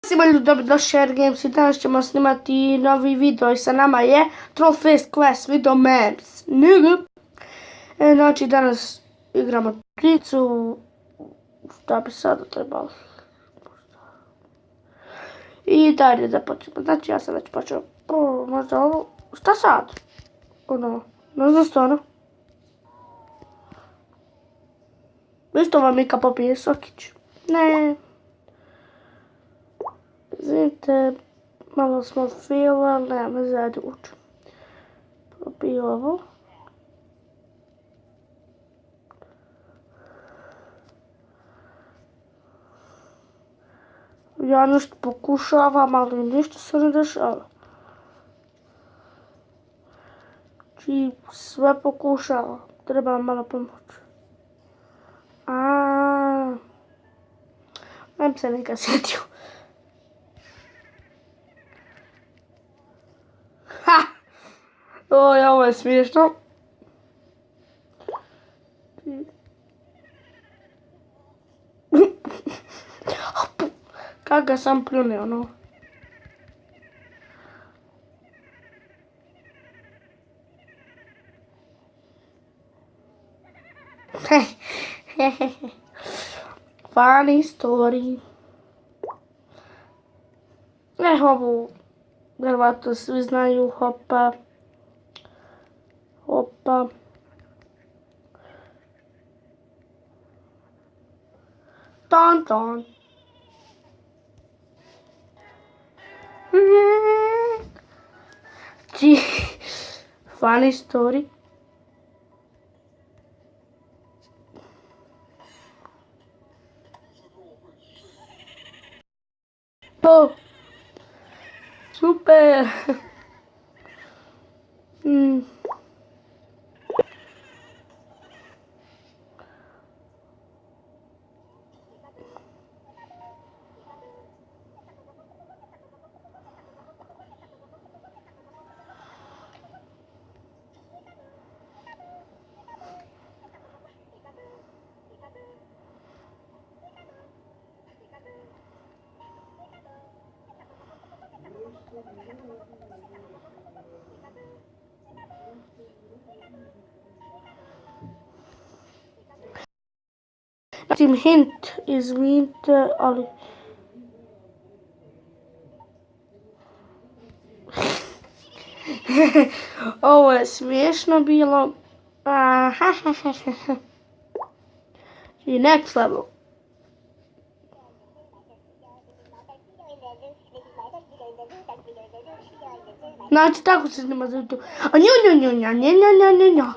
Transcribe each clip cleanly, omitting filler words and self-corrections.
Svima ljudi, dobrodošli Share Games i danas ćemo snimati novi video i sa nama je Trollface Quest video Memes. Znači danas igramo pricu, šta bi sada trebalo. I dalje da počnemo, znači ja sam već počeo, možda ovo, šta sad? Ono, ne znam stvarno. Isto vam Mika popije sokić. Ne. Izvinite, malo smo fila, nema zadnje uču. Popiju ovo. Ja nešto pokušavam, ali ništa se ne dešava. Znači, sve pokušavam. Treba malo pomoć. Nem se nikad sjetio. Ha! Oj, ovo je smiješno. Kako ga sam pljune, ono. Funny story. Ovu, vjerovatno svi znaju, hopa. Hopa. Ton, ton. Funny story. Oh. Super. Tim hint, izvinite, ali... Ovo je smiješno bilo. I next level. Znači, tako se snima za YouTube. A nja.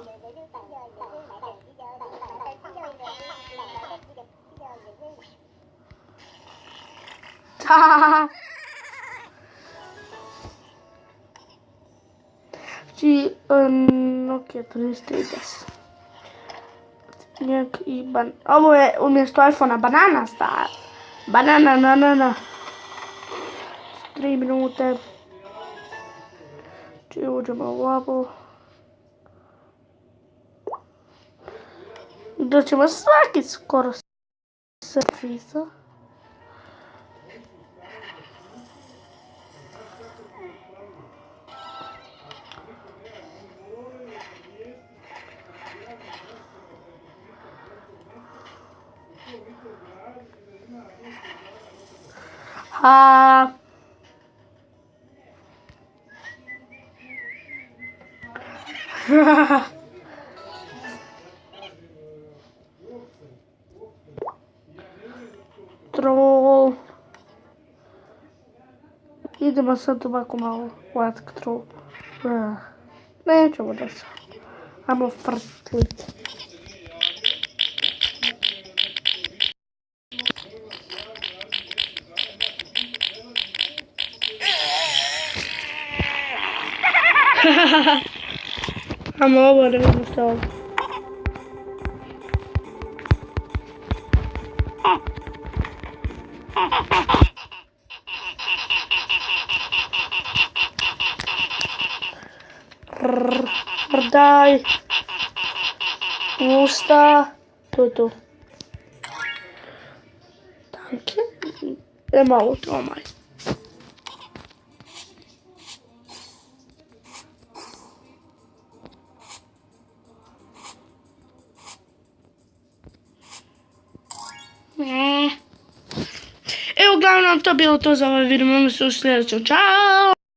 Znači, Nokia 3310. Njeg i ovo je umjesto iPhone-a banana star. Banana. 3 minute. Znači, uđemo u ovo. Da ćemo svaki skoro servisa. Troll. Idemo sad ovako malo vatk troll. Nećemo da se. Ajmo frtliti. Ajmo ovo da vidimo što ovo. Daj. Usta. Tu. Danke. Immer Auto, oh mein. uglavnom to bilo to za ovaj video, imamo se u sljedećem, čao!